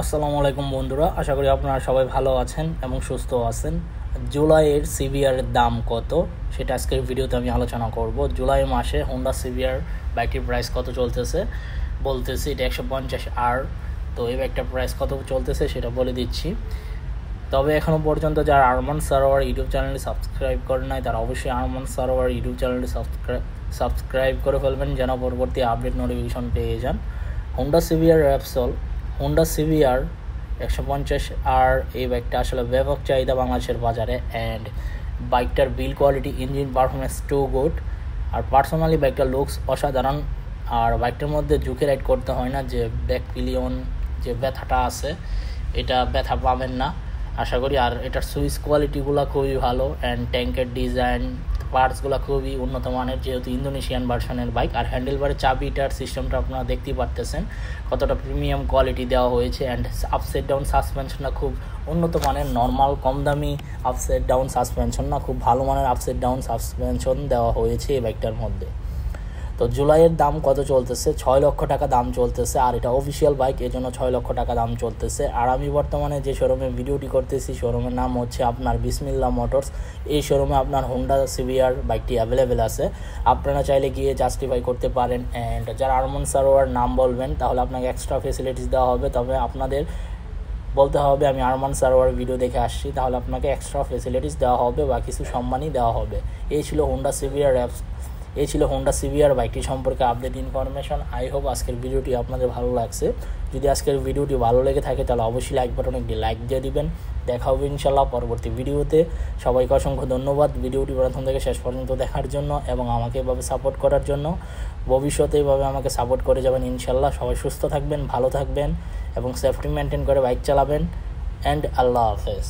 আসসালামু আলাইকুম বন্ধুরা, আশা করি আপনারা সবাই ভালো আছেন এবং সুস্থ আছেন। জুলাইয়ের সিভিআরের দাম কত সেটা আজকের ভিডিওতে আমি আলোচনা করব। জুলাই মাসে হোন্ডা সিভিআর বাইকটির প্রাইস কত চলতেছে বলতেছি। এটা 150R। তো এই বাইকটার প্রাইস কত চলতেছে সেটা বলে দিচ্ছি। তবে এখনও পর্যন্ত যারা আরমান সারোয়ার ইউটিউব চ্যানেলটি সাবস্ক্রাইব করেন নাই তারা অবশ্যই আরমান সারোয়ার ইউটিউব চ্যানেলটি সাবস্ক্রাইব করে ফেলবেন, যেন পরবর্তী আপডেট নোটিফিকেশন পেয়ে যান। Honda CBR Repsol, Honda CBR 150R এই বাইকটা আসলে ব্যাপক চাহিদা বাংলাদেশের বাজারে। অ্যান্ড বাইকটার build quality, engine performance too good. আর পার্সোনালি বাইকটার লুকস অসাধারণ। আর বাইকটার মধ্যে ঝুঁকে রাইড করতে হয় না, যে ব্যাক পিলিয়ন যে ব্যথাটা আছে এটা ব্যথা পাবেন না আশা করি। আর এটার সুইচ কোয়ালিটিগুলো খুবই ভালো, অ্যান্ড ট্যাঙ্কের ডিজাইন, পার্টসগুলো খুবই উন্নত মানের, যেহেতু ইন্দোনেশিয়ান ভার্সনের বাইক। আর হ্যান্ডেলবারের চাবিটার সিস্টেমটা আপনারা দেখতেই পারতেছেন কতটা প্রিমিয়াম কোয়ালিটি দেওয়া হয়েছে। অ্যান্ড আপসাইড ডাউন সাসপেনশনটা খুব উন্নত মানের, নর্মাল কম দামি আপসাইড ডাউন সাসপেনশন না, খুব ভালো মানের আপসাইড ডাউন সাসপেনশন দেওয়া হয়েছে এই বাইকটার মধ্যে। তো জুলাইয়ের দাম কত চলতেছে? 6 লক্ষ টাকা দাম চলতেছে। আর এটা অফিসিয়াল বাইক, এই জন্য 6 লক্ষ টাকা দাম চলতেছে। আর আমি বর্তমানে যে শোরুমে ভিডিওটি করতেছি শোরুমের নাম হচ্ছে আপনার বিসমিল্লাহ মোটরস। এই শোরুমে আপনার হোন্ডা সিভিআর বাইকটি অ্যাভেলেবেল আছে, আপনারা চাইলে গিয়ে জাস্টিফাই করতে পারেন। অ্যান্ড যারা আরমান সারোয়ার নাম বলবেন তাহলে আপনাকে এক্সট্রা ফেসিলিটিস দেওয়া হবে। তবে আপনাদের বলতে হবে আমি আরমান সারোয়ার ভিডিও দেখে আসছি, তাহলে আপনাকে এক্সট্রা ফেসিলিটিস দেওয়া হবে বা কিছু সম্মানই দেওয়া হবে। এই ছিল হোন্ডা সিভিআর বাইকটি সম্পর্কে আপডেট ইনফরমেশন। আই হোপ আজকের ভিডিওটি আপনাদের ভালো লাগছে। যদি আজকের ভিডিওটি ভালো লেগে থাকে তাহলে অবশ্যই লাইক বাটনে একটি লাইক দিয়ে দিবেন। দেখা হবে ইনশাল্লাহ পরবর্তী ভিডিওতে। সবাইকে অসংখ্য ধন্যবাদ ভিডিওটি প্রথম থেকে শেষ পর্যন্ত দেখার জন্য এবং আমাকে এভাবে সাপোর্ট করার জন্য। ভবিষ্যতে এভাবে আমাকে সাপোর্ট করে যাবেন ইনশাল্লাহ। সবাই সুস্থ থাকবেন, ভালো থাকবেন এবং সেফটি মেনটেন করে বাইক চালাবেন। অ্যান্ড আল্লাহ হাফেজ।